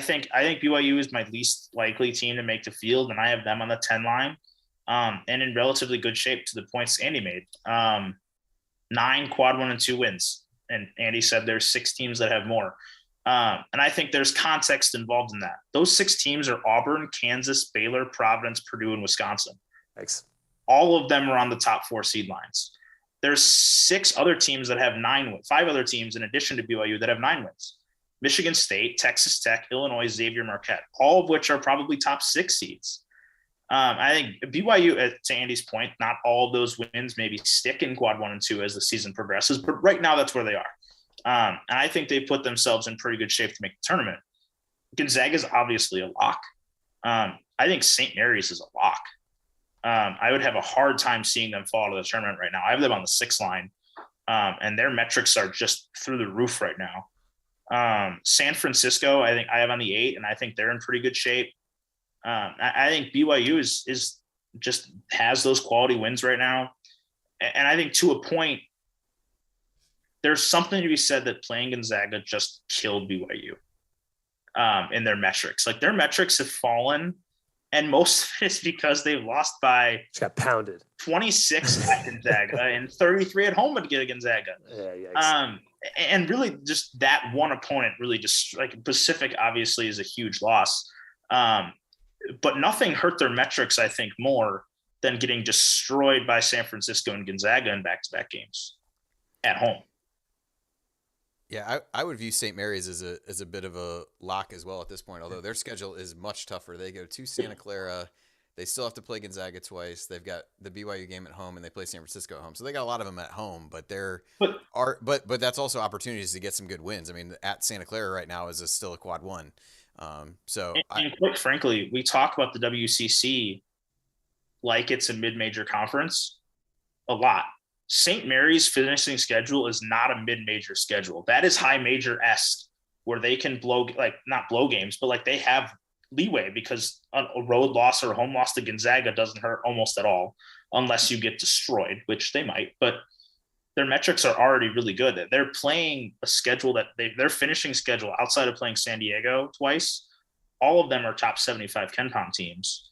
B: think BYU is my least likely team to make the field, and I have them on the 10 line, and in relatively good shape to the points Andy made. 9 quad 1 and 2 wins, and Andy said there's 6 teams that have more. And I think there's context involved in that. Those 6 teams are Auburn, Kansas, Baylor, Providence, Purdue, and Wisconsin.
A: Thanks.
B: All of them are on the top 4 seed lines. There's 6 other teams that have 9 wins, 5 other teams in addition to BYU that have 9 wins. Michigan State, Texas Tech, Illinois, Xavier, Marquette, all of which are probably top 6 seeds. I think BYU, to Andy's point, not all of those wins maybe stick in quad 1 and 2 as the season progresses, but right now that's where they are. And I think they put themselves in pretty good shape to make the tournament. Gonzaga is obviously a lock. I think St. Mary's is a lock. I would have a hard time seeing them fall to the tournament right now. I have them on the 6 line, and their metrics are just through the roof right now. San Francisco, I think I have on the 8, and I think they're in pretty good shape. I think BYU is just has those quality wins right now. And I think to a point, there's something to be said that playing Gonzaga just killed BYU in their metrics. Like, their metrics have fallen, and most of it is because they've lost by
A: – just got pounded.
B: 26 at Gonzaga and 33 at home at Gonzaga.
A: Yeah,
B: and really just that one opponent really just – like, Pacific obviously is a huge loss. But nothing hurt their metrics, I think, more than getting destroyed by San Francisco and Gonzaga in back-to-back games at home.
C: Yeah, I would view St. Mary's as a bit of a lock as well at this point, although their schedule is much tougher. They go to Santa Clara. They still have to play Gonzaga twice. They've got the BYU game at home, and they play San Francisco at home. So they got a lot of them at home, but but that's also opportunities to get some good wins. I mean, at Santa Clara right now is still a quad 1. And
B: quite frankly, we talk about the WCC like it's a mid-major conference a lot. St. Mary's finishing schedule is not a mid-major schedule. That is high major-esque, where they can not blow games, but like they have leeway because a road loss or a home loss to Gonzaga doesn't hurt almost at all unless you get destroyed, which they might. But their metrics are already really good. They're playing a schedule that their finishing schedule outside of playing San Diego twice. All of them are top 75 KenPom teams.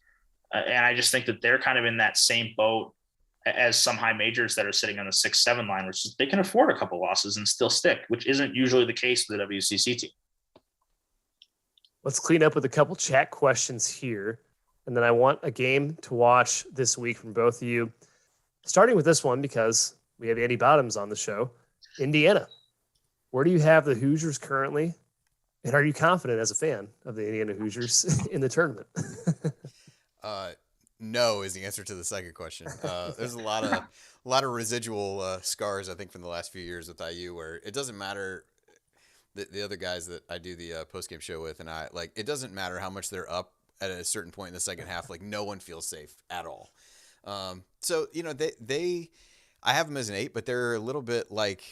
B: And I just think that they're kind of in that same boat as some high majors that are sitting on the 6-7 line, which is they can afford a couple losses and still stick, which isn't usually the case for the WCC team.
A: Let's clean up with a couple chat questions here. And then I want a game to watch this week from both of you. Starting with this one, because we have Andy Bottoms on the show. Indiana, where do you have the Hoosiers currently? And are you confident as a fan of the Indiana Hoosiers in the tournament?
C: No is the answer to the second question. There's a lot of residual scars, I think, from the last few years with IU, where it doesn't matter. The other guys that I do the post-game show with, and it doesn't matter how much they're up at a certain point in the second half. Like, no one feels safe at all. So I have them as an 8, but they're a little bit like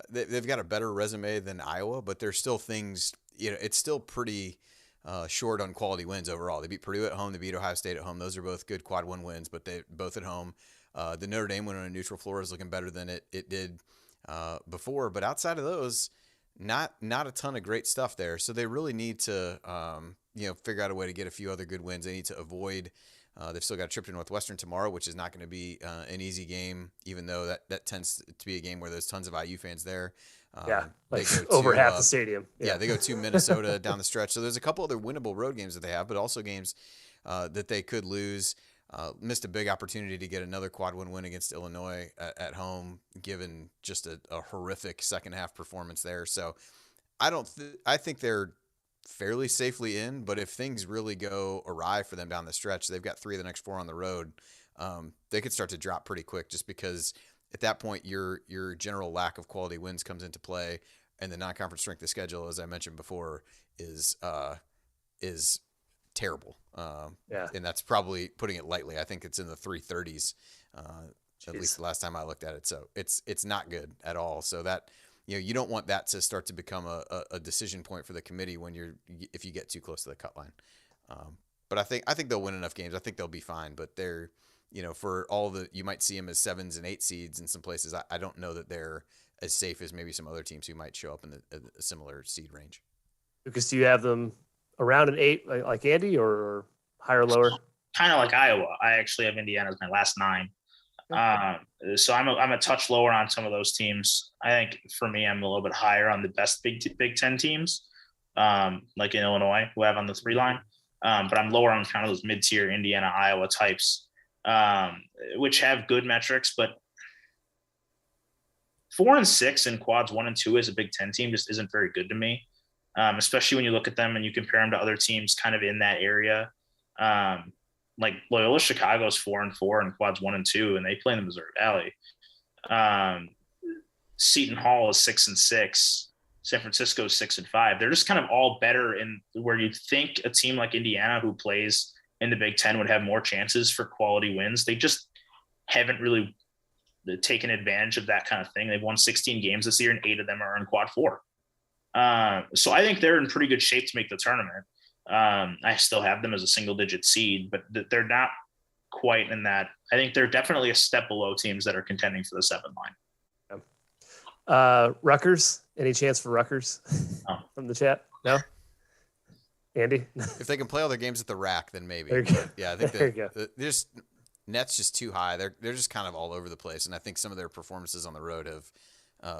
C: they've got a better resume than Iowa, but there's still things. It's still pretty short on quality wins overall. They beat Purdue at home. They beat Ohio State at home. Those are both good quad 1 wins, but they both at home. The Notre Dame win on a neutral floor is looking better than it did before. But outside of those, not a ton of great stuff there. So they really need to figure out a way to get a few other good wins. They need to avoid. They've still got a trip to Northwestern tomorrow, which is not going to be an easy game, even though that tends to be a game where there's tons of IU fans there.
A: Like over half the stadium.
C: Yeah, they go to Minnesota down the stretch. So there's a couple other winnable road games that they have, but also games that they could lose. Missed a big opportunity to get another quad win against Illinois at home, given just a horrific second half performance there. So I think they're fairly safely in, but if things really go awry for them down the stretch, they've got 3 of the next 4 on the road. They could start to drop pretty quick, just because at that point your general lack of quality wins comes into play, and the non-conference strength of schedule, as I mentioned before, is terrible. And that's probably putting it lightly. I think it's in the 330s, at least the last time I looked at it. So it's not good at all. So that, you don't want that to start to become a decision point for the committee if you get too close to the cut line. But I think they'll win enough games. I think they'll be fine, but they're, for all you might see them as 7s and 8 seeds in some places. I don't know that they're as safe as maybe some other teams who might show up in a similar seed range.
A: Lucas, do you have them around an 8 like Andy, or higher or lower?
B: Kind of like Iowa. I actually have Indiana as my last 9. So I'm a touch lower on some of those teams. I think for me, I'm a little bit higher on the best Big Ten teams, like in Illinois, who I have on the 3 line. But I'm lower on kind of those mid-tier Indiana, Iowa types, which have good metrics, but 4 and 6 in quads 1 and 2 as a Big Ten team just isn't very good to me. Especially when you look at them and you compare them to other teams kind of in that area. Like Loyola Chicago's 4 and 4 in quads 1 and 2, and they play in the Missouri Valley. Seton Hall is 6 and 6. San Francisco is 6 and 5. They're just kind of all better in where you'd think a team like Indiana, who plays in the Big Ten, would have more chances for quality wins. They just haven't really taken advantage of that kind of thing. They've won 16 games this year, and 8 of them are in quad 4. So I think they're in pretty good shape to make the tournament. I still have them as a single-digit seed, but they're not quite in that. I think they're definitely a step below teams that are contending for the 7 line.
A: Rutgers, any chance for Rutgers from the chat? No? Andy?
C: If they can play all their games at the rack, then maybe. Yeah, I think there's net's just too high. They're just kind of all over the place, and I think some of their performances on the road have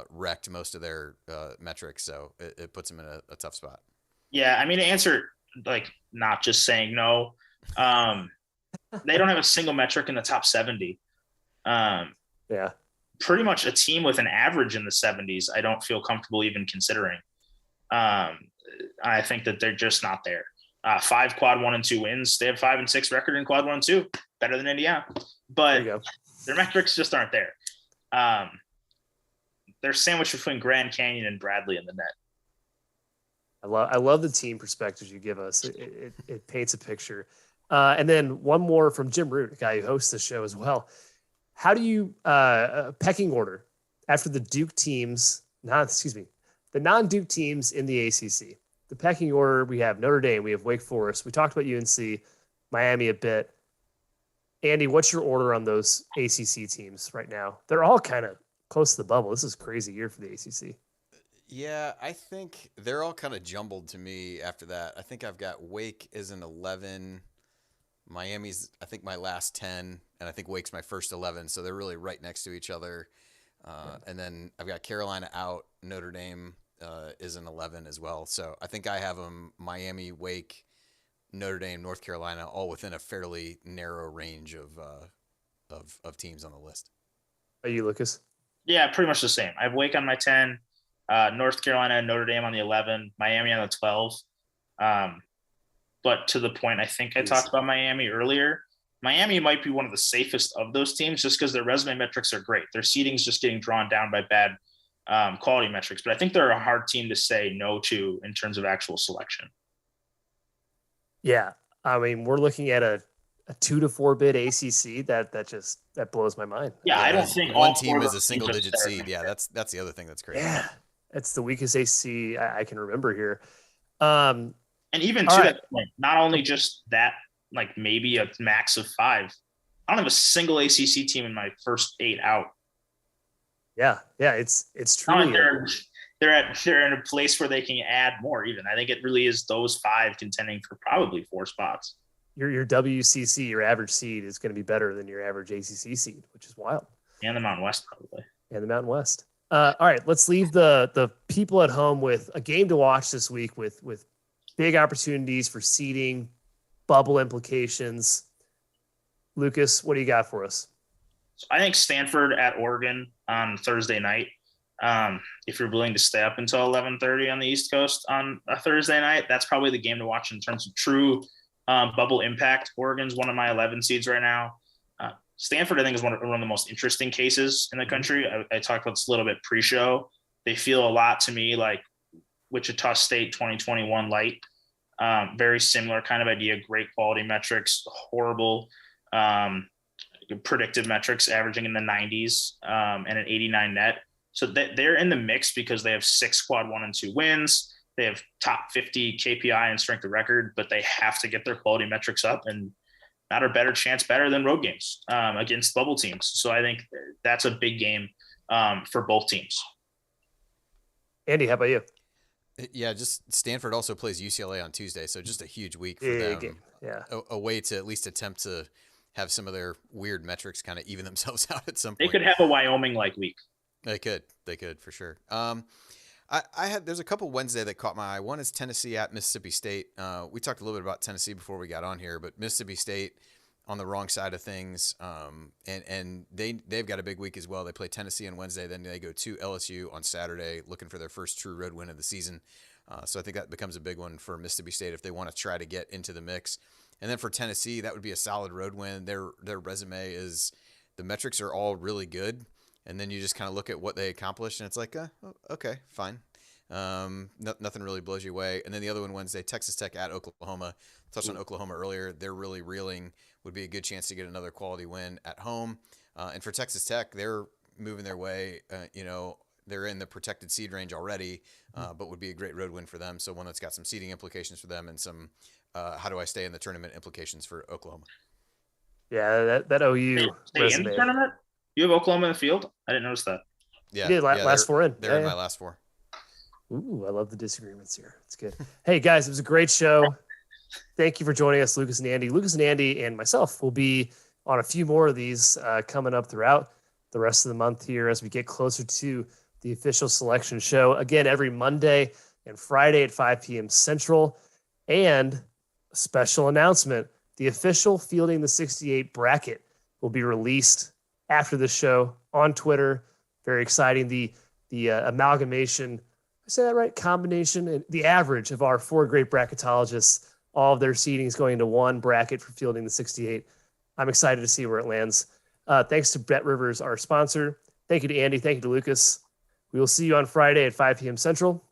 C: wrecked most of their metrics, so it puts them in a tough spot.
B: Yeah, I mean, to answer, like, not just saying no, they don't have a single metric in the top 70.
A: Yeah.
B: Pretty much a team with an average in the 70s, I don't feel comfortable even considering. I think that they're just not there. 5 quad 1 and 2 wins. They have 5 and 6 record in quad 1 and 2, better than Indiana, but their metrics just aren't there. They're sandwiched between Grand Canyon and Bradley in the net.
A: I love the team perspectives you give us. It paints a picture. And then one more from Jim Root, a guy who hosts the show as well. How do you pecking order after the Duke teams? The non-Duke teams in the ACC. The pecking order: we have Notre Dame, we have Wake Forest. We talked about UNC, Miami a bit. Andy, what's your order on those ACC teams right now? They're all kind of close to the bubble. This is a crazy year for the ACC.
C: Yeah, I think they're all kind of jumbled to me after that. I think I've got Wake as an 11. Miami's, I think, my last 10, and I think Wake's my first 11, so they're really right next to each other. And then I've got Carolina out. Notre Dame is an 11 as well. So I think I have them Miami, Wake, Notre Dame, North Carolina, all within a fairly narrow range of teams on the list.
A: Are you, Lucas?
B: Yeah, pretty much the same. I have Wake on my 10, North Carolina and Notre Dame on the 11, Miami on the 12. But to the point, I think I talked about Miami earlier. Miami might be one of the safest of those teams just because their resume metrics are great. Their seeding's just getting drawn down by bad quality metrics. But I think they're a hard team to say no to in terms of actual selection.
A: Yeah. I mean, we're looking at a 2 to 4 bid ACC that blows my mind.
B: Yeah, I don't think
C: one team is a single digit seed. Yeah, that's the other thing that's crazy.
A: Yeah, it's the weakest ACC I can remember here.
B: And even to that point, not only just that, like maybe a max of 5. I don't have a single ACC team in my first 8 out.
A: Yeah, it's truly.
B: They're in a place where they can add more. Even I think it really is those 5 contending for probably 4 spots.
A: Your WCC, your average seed, is going to be better than your average ACC seed, which is wild.
B: And the Mountain West probably.
A: And the Mountain West. All right, let's leave the people at home with a game to watch this week with big opportunities for seeding, bubble implications. Lukas, what do you got for us?
B: So I think Stanford at Oregon on Thursday night. If you're willing to stay up until 11:30 on the East Coast on a Thursday night, that's probably the game to watch in terms of true bubble impact. Oregon's one of my 11 seeds right now. Stanford, I think, is one of the most interesting cases in the country. I talked about this a little bit pre-show. They feel a lot to me like Wichita State 2021 light. Very similar kind of idea, great quality metrics, horrible predictive metrics, averaging in the 90s and an 89 net. So they're in the mix because they have 6 quad 1 and 2 wins. They have top 50 KPI and strength of record, but they have to get their quality metrics up, and not a better chance better than road games against bubble teams. So I think that's a big game for both teams.
A: Andy, how about you?
C: Yeah, just Stanford also plays UCLA on Tuesday, so just a huge week for
A: Big
C: them.
A: game. Yeah,
C: A way to at least attempt to have some of their weird metrics kind of even themselves out at some point.
B: They could have a Wyoming-like week.
C: They could for sure. There's a couple Wednesday that caught my eye. One is Tennessee at Mississippi State. We talked a little bit about Tennessee before we got on here, but Mississippi State on the wrong side of things. And they've got a big week as well. They play Tennessee on Wednesday, then they go to LSU on Saturday, looking for their first true road win of the season. So I think that becomes a big one for Mississippi State if they want to try to get into the mix. And then for Tennessee, that would be a solid road win. Their resume is, the metrics are all really good. And then you just kind of look at what they accomplished, and it's like, okay, fine. Nothing really blows you away. And then the other one Wednesday, Texas Tech at Oklahoma. Touched on Oklahoma earlier. They're really reeling. Would be a good chance to get another quality win at home. And for Texas Tech, they're moving their way. They're in the protected seed range already, but would be a great road win for them. So one that's got some seeding implications for them and some how do I stay in the tournament implications for Oklahoma.
A: Yeah, that OU
B: Stay in the tournament? You have Oklahoma in the field? I didn't notice that.
A: Yeah, you did last 4 in.
C: They're in my last 4.
A: Ooh, I love the disagreements here. It's good. Hey, guys, it was a great show. Thank you for joining us, Lukas and Andy. Lukas and Andy and myself will be on a few more of these coming up throughout the rest of the month here as we get closer to the official selection show. Again, every Monday and Friday at 5 p.m. Central. And a special announcement, the official Fielding the 68 bracket will be released after the show on Twitter. Very exciting. The amalgamation, I say that right? Combination and the average of our 4 great bracketologists, all of their seedings going into one bracket for Fielding the 68. I'm excited to see where it lands. Thanks to Bet Rivers, our sponsor. Thank you to Andy. Thank you to Lukas. We will see you on Friday at 5 p.m. Central.